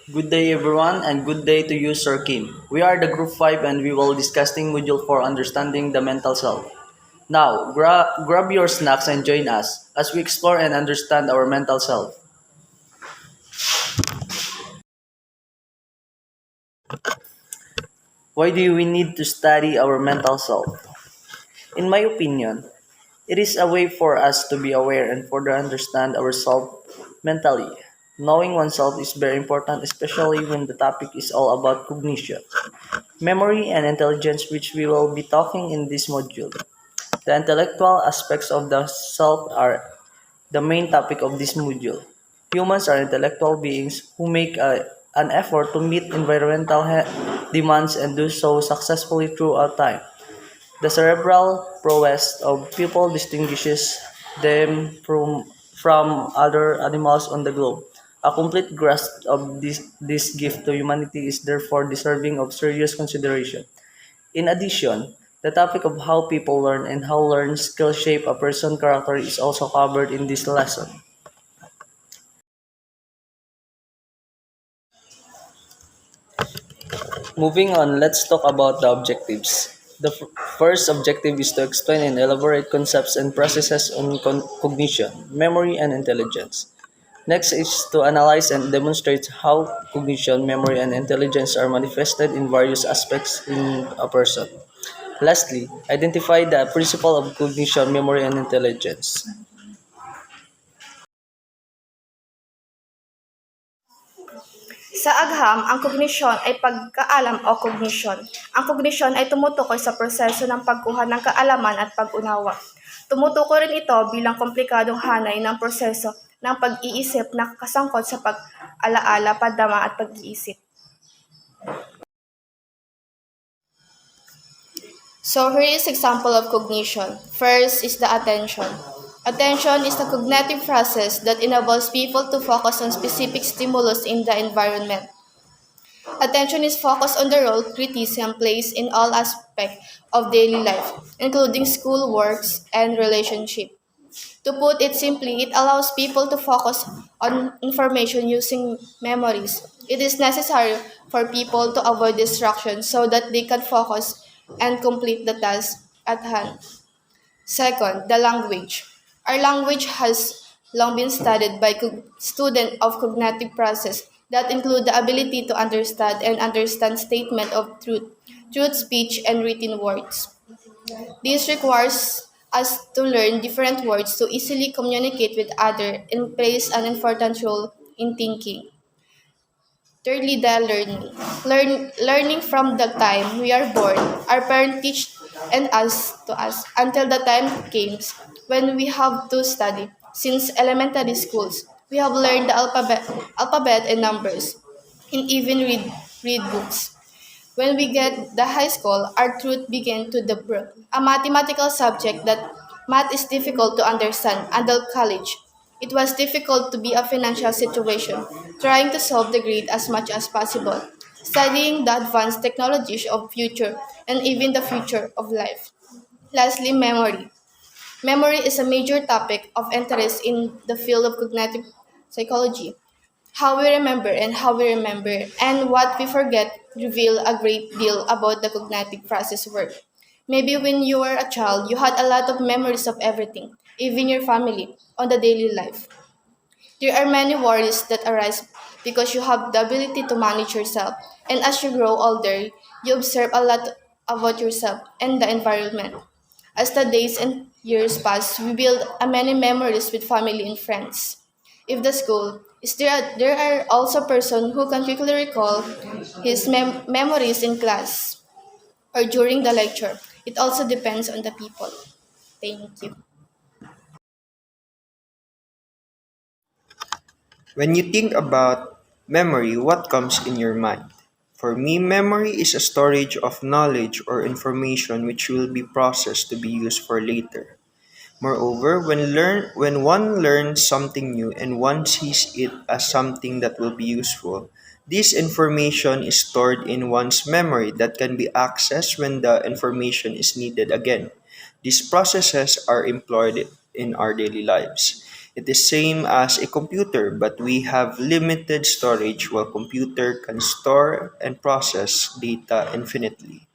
Good day everyone and good day to you Sir Kim. We are the group 5 and we will discussing module for understanding the mental self. Now, grab your snacks and join us as we explore and understand our mental self. Why do we need to study our mental self? In my opinion, it is a way for us to be aware and further understand ourselves mentally. Knowing oneself is very important, especially when the topic is all about cognition, memory, and intelligence, which we will be talking in this module. The intellectual aspects of the self are the main topic of this module. Humans are intellectual beings who make an effort to meet environmental demands and do so successfully throughout time. The cerebral prowess of people distinguishes them from other animals on the globe. A complete grasp of this gift to humanity is therefore deserving of serious consideration. In addition, the topic of how people learn and how learned skills shape a person's character is also covered in this lesson. Moving on, let's talk about the objectives. The first objective is to explain and elaborate concepts and processes on cognition, memory, and intelligence. Next is to analyze and demonstrate how cognition, memory, and intelligence are manifested in various aspects in a person. Lastly, identify the principle of cognition, memory, and intelligence. Sa agham, ang kognisyon ay pagkaalam o kognisyon. Ang kognisyon ay tumutukoy sa proseso ng pagkuha ng kaalaman at pag-unawa. Tumutukoy rin ito bilang komplikadong hanay ng proseso ng pag-iisip na kasangkot sa pag-alaala, padama at pag-iisip. So here is example of cognition. First is the attention. Attention is the cognitive process that enables people to focus on specific stimulus in the environment. Attention is focused on the role criticism plays in all aspects of daily life, including school, works, and relationship. To put it simply, it allows people to focus on information using memories. It is necessary for people to avoid distractions so that they can focus and complete the task at hand. Second, the language. Our language has long been studied by students of cognitive process that include the ability to understand statement of truth speech, and written words. This requires us to learn different words to easily communicate with others and plays an important role in thinking. Thirdly, the learning. Learning from the time we are born, our parents teach and us until the time comes when we have to study. Since elementary schools, we have learned the alphabet and numbers, and even read books. When we get the high school, our truth begin to develop. A mathematical subject that math is difficult to understand. Adult college. It was difficult to be a financial situation, trying to solve the grade as much as possible, studying the advanced technologies of future and even the future of life. Lastly, memory. Memory is a major topic of interest in the field of cognitive psychology. How we remember and how we remember and what we forget reveal a great deal about the cognitive process work. Maybe when you were a child, you had a lot of memories of everything, even your family, on the daily life. There are many worries that arise because you have the ability to manage yourself, and as you grow older, you observe a lot about yourself and the environment. As the days and years pass, we build many memories with family and friends. If the school is there are also persons who can quickly recall his memories in class or during the lecture. It also depends on the people. Thank you. When you think about memory, what comes in your mind? For me, memory is a storage of knowledge or information which will be processed to be used for later. Moreover, when one learns something new and one sees it as something that will be useful, this information is stored in one's memory that can be accessed when the information is needed again. These processes are employed in our daily lives. It is same as a computer, but we have limited storage while computer can store and process data infinitely.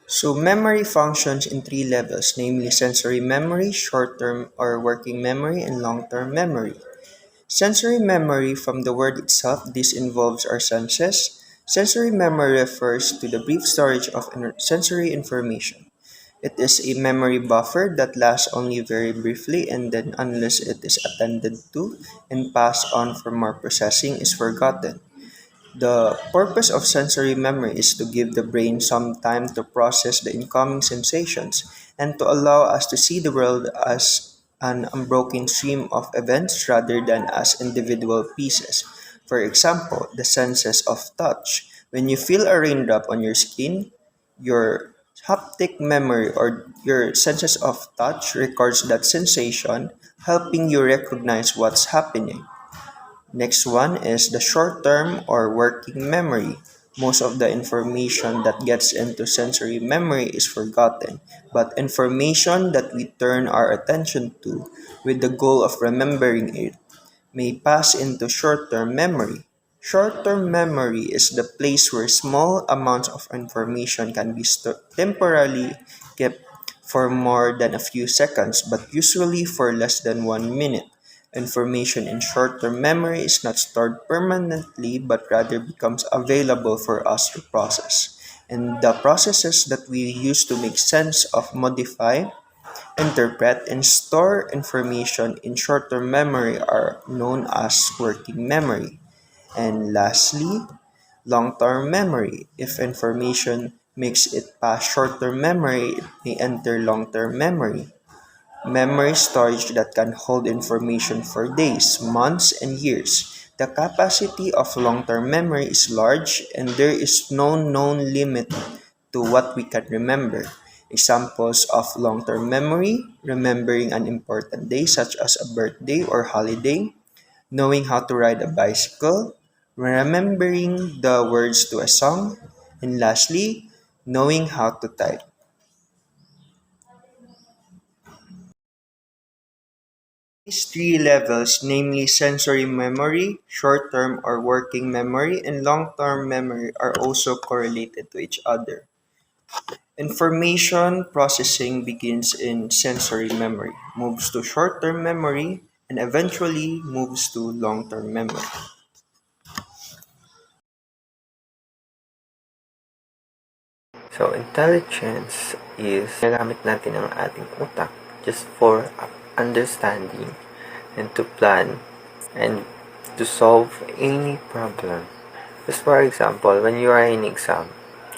So memory functions in three levels, namely sensory memory, short-term or working memory, and long-term memory. Sensory memory, from the word itself, this involves our senses. Sensory memory refers to the brief storage of sensory information. It is a memory buffer that lasts only very briefly and then, unless it is attended to and passed on for more processing, is forgotten. The purpose of sensory memory is to give the brain some time to process the incoming sensations and to allow us to see the world as an unbroken stream of events rather than as individual pieces. For example, the senses of touch. When you feel a raindrop on your skin, your haptic memory or your senses of touch records that sensation, helping you recognize what's happening. Next one is the short-term or working memory. Most of the information that gets into sensory memory is forgotten, but information that we turn our attention to with the goal of remembering it may pass into short-term memory. Short-term memory is the place where small amounts of information can be temporarily kept for more than a few seconds, but usually for less than 1 minute. Information in short-term memory is not stored permanently but rather becomes available for us to process. And the processes that we use to make sense of, modify, interpret, and store information in short-term memory are known as working memory. And lastly, long-term memory. If information makes it past short-term memory, it may enter long-term memory. Memory storage that can hold information for days, months, and years. The capacity of long-term memory is large and there is no known limit to what we can remember. Examples of long-term memory: remembering an important day such as a birthday or holiday, knowing how to ride a bicycle, remembering the words to a song, and lastly, knowing how to type. These three levels, namely sensory memory, short-term or working memory, and long-term memory, are also correlated to each other. Information processing begins in sensory memory, moves to short-term memory, and eventually moves to long-term memory. So, intelligence is ginagamit natin ang ating utak just for understanding and to plan and to solve any problem. Just for example, when you are in exam,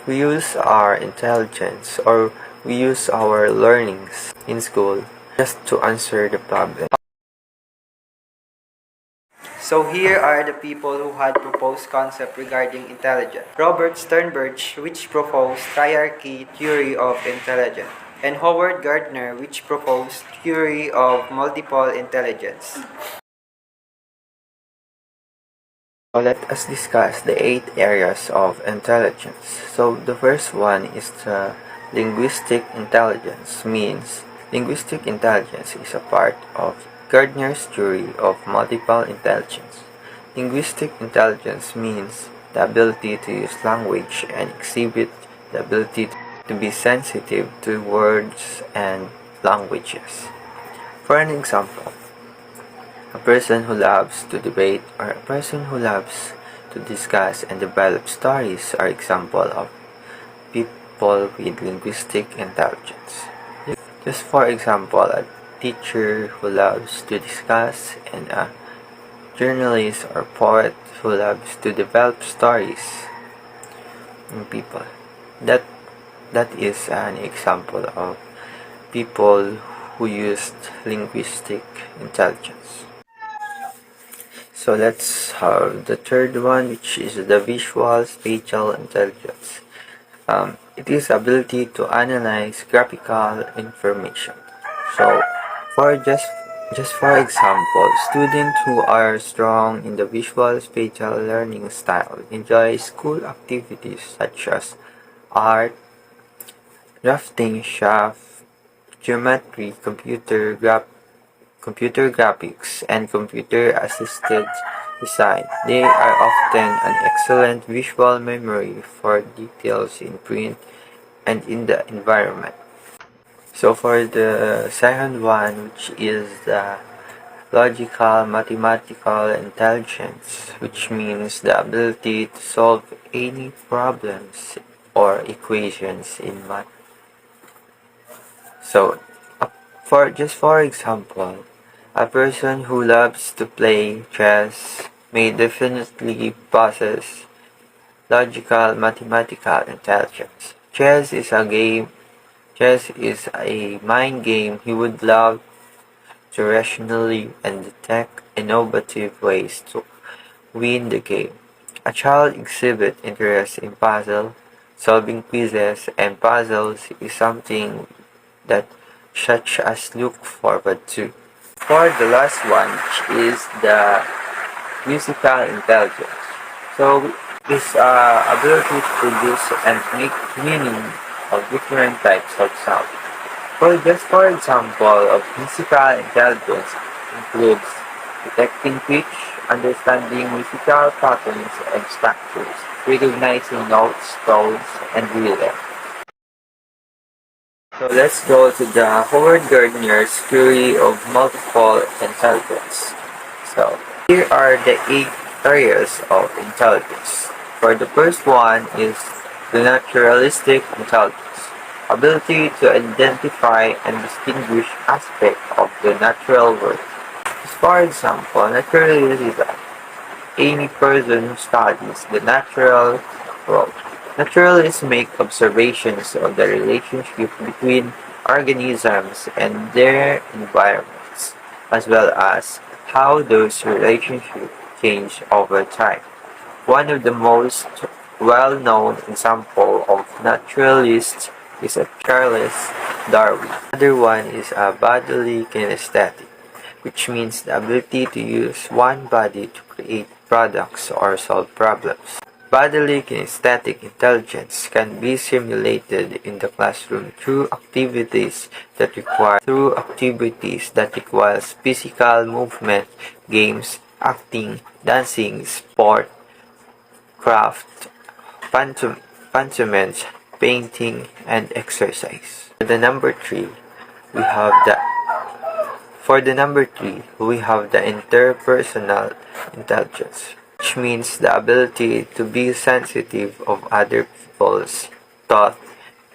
we use our intelligence or we use our learnings in school just to answer the problem. So here are the people who had proposed concept regarding intelligence. Robert Sternberg, which proposed triarchy theory of intelligence, and Howard Gardner, which proposed theory of multiple intelligence. So let us discuss the 8 areas of intelligence. So the first one is the linguistic intelligence. Means linguistic intelligence is a part of Gardner's theory of multiple intelligence. Linguistic intelligence means the ability to use language and exhibit the ability to be sensitive to words and languages. For an example, a person who loves to debate or a person who loves to discuss and develop stories are example of people with linguistic intelligence. Just for example, a teacher who loves to discuss and a journalist or poet who loves to develop stories in people. That is an example of people who used linguistic intelligence. So let's have the third one, which is the visual spatial intelligence. It is ability to analyze graphical information. So, for just for example, students who are strong in the visual spatial learning style enjoy school activities such as art, drafting, geometry, computer graphics, and computer-assisted design. They are often an excellent visual memory for details in print and in the environment. So for the second one, which is the logical mathematical intelligence, which means the ability to solve any problems or equations in math. So, for example, a person who loves to play chess may definitely possess logical mathematical intelligence. Chess is a mind game he would love to rationally and detect innovative ways to win the game. A child exhibits interest in puzzle. Solving quizzes and puzzles is something that such as look forward to. For the last one, which is the musical intelligence. So this ability to produce and make meaning of different types of sound. For example, of musical intelligence includes detecting pitch, understanding musical patterns and structures, recognizing notes, tones, and rhythm. So let's go to the Howard Gardner's theory of multiple intelligence. So here are the 8 areas of intelligence. For the first one is the naturalistic intelligence, ability to identify and distinguish aspects of the natural world. For example, naturalism, any person who studies the natural world. Naturalists make observations of the relationship between organisms and their environments, as well as how those relationships change over time. One of the most well-known examples of naturalists is Charles Darwin. Another one is a bodily kinesthetic, which means the ability to use one body to create products or solve problems. Bodily kinesthetic intelligence can be simulated in the classroom through activities that require physical movement, games, acting, dancing, sport, craft, pantomime, painting, and exercise. We have the For the number 3, we have the interpersonal intelligence, which means the ability to be sensitive of other people's thought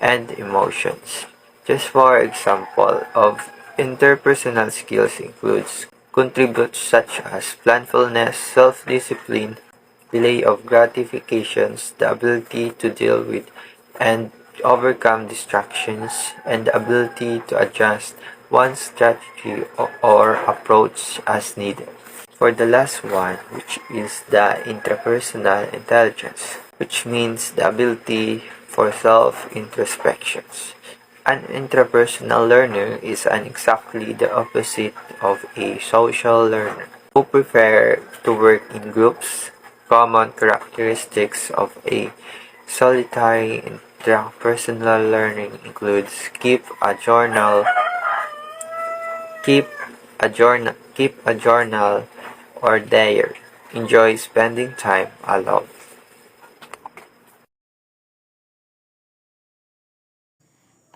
and emotions. Just for example of interpersonal skills includes contributes such as planfulness, self-discipline, delay of gratifications, the ability to deal with and overcome distractions, and the ability to adjust one's strategy or approach as needed. For the last one, which is the intrapersonal intelligence, which means the ability for self-introspections. An intrapersonal learner is exactly the opposite of a social learner who prefer to work in groups. Common characteristics of a solitary intrapersonal learning includes keep a journal or diary. Enjoy spending time alone.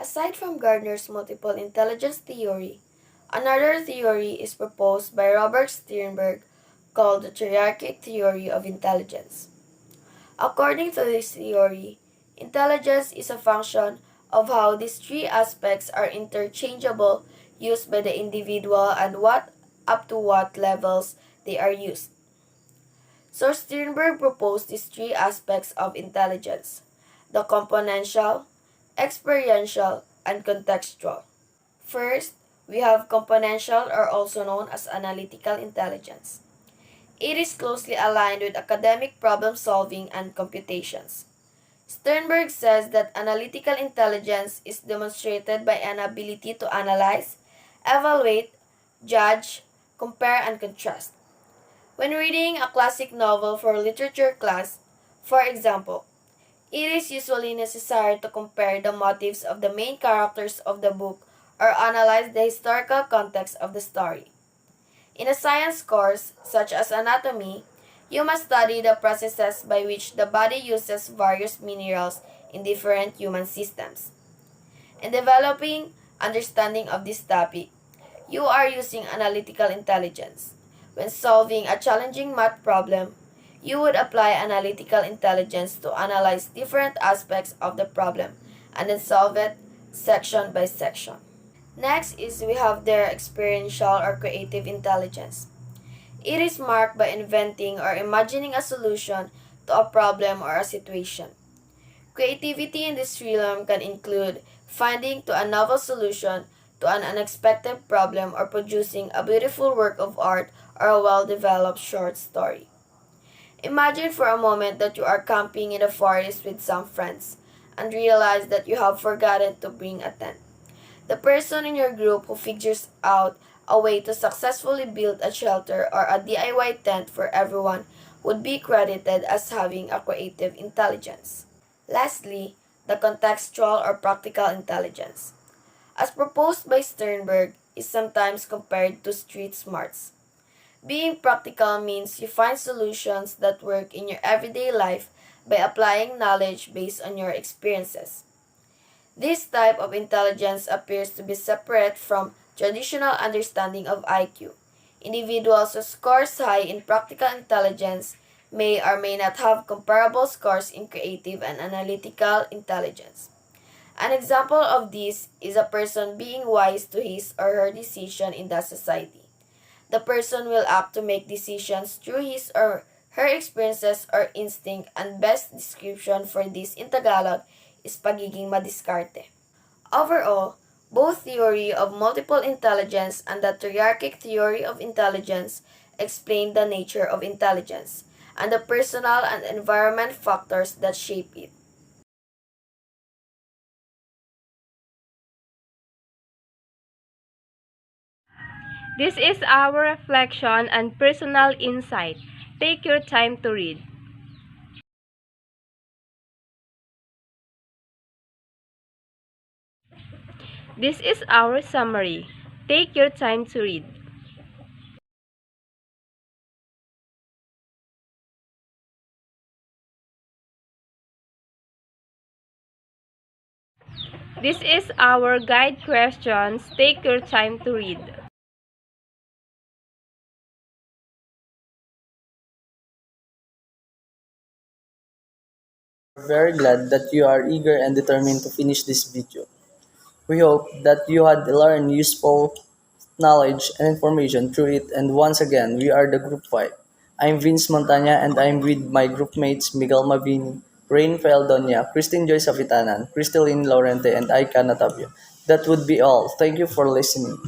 Aside from Gardner's multiple intelligence theory, another theory is proposed by Robert Sternberg called the triarchic theory of intelligence. According to this theory, intelligence is a function of how these three aspects are interchangeable used by the individual and what up to what levels they are used. So Sternberg proposed these three aspects of intelligence: the componential, experiential, and contextual. First, we have componential, or also known as analytical intelligence. It is closely aligned with academic problem solving and computations. Sternberg says that analytical intelligence is demonstrated by an ability to analyze, evaluate, judge, compare, and contrast. When reading a classic novel for literature class, for example, it is usually necessary to compare the motives of the main characters of the book or analyze the historical context of the story. In a science course, such as anatomy, you must study the processes by which the body uses various minerals in different human systems. In developing understanding of this topic, you are using analytical intelligence. When solving a challenging math problem, you would apply analytical intelligence to analyze different aspects of the problem and then solve it section by section. Next is we have their experiential or creative intelligence. It is marked by inventing or imagining a solution to a problem or a situation. Creativity in this realm can include finding to a novel solution to an unexpected problem or producing a beautiful work of art or a well-developed short story. Imagine for a moment that you are camping in the forest with some friends and realize that you have forgotten to bring a tent. The person in your group who figures out a way to successfully build a shelter or a DIY tent for everyone would be credited as having a creative intelligence. Lastly, the contextual or practical intelligence, as proposed by Sternberg, is sometimes compared to street smarts. Being practical means you find solutions that work in your everyday life by applying knowledge based on your experiences. This type of intelligence appears to be separate from traditional understanding of IQ. Individuals who scores high in practical intelligence may or may not have comparable scores in creative and analytical intelligence. An example of this is a person being wise to his or her decision in the society. The person will act to make decisions through his or her experiences or instinct, and best description for this in Tagalog is pagiging madiskarte. Overall, both theory of multiple intelligence and the triarchic theory of intelligence explain the nature of intelligence and the personal and environment factors that shape it. This is our reflection and personal insight. Take your time to read. This is our summary. Take your time to read. This is our guide questions. Take your time to read. We're very glad that you are eager and determined to finish this video. We hope that you had learned useful knowledge and information through it, and once again, we are the Group 5. I'm Vince Montana and I'm with my group mates Miguel Mavini, Rain Feldonia, Christine Joy Savitanan, Crystalline Laurente, and Aika Natavio. That would be all. Thank you for listening.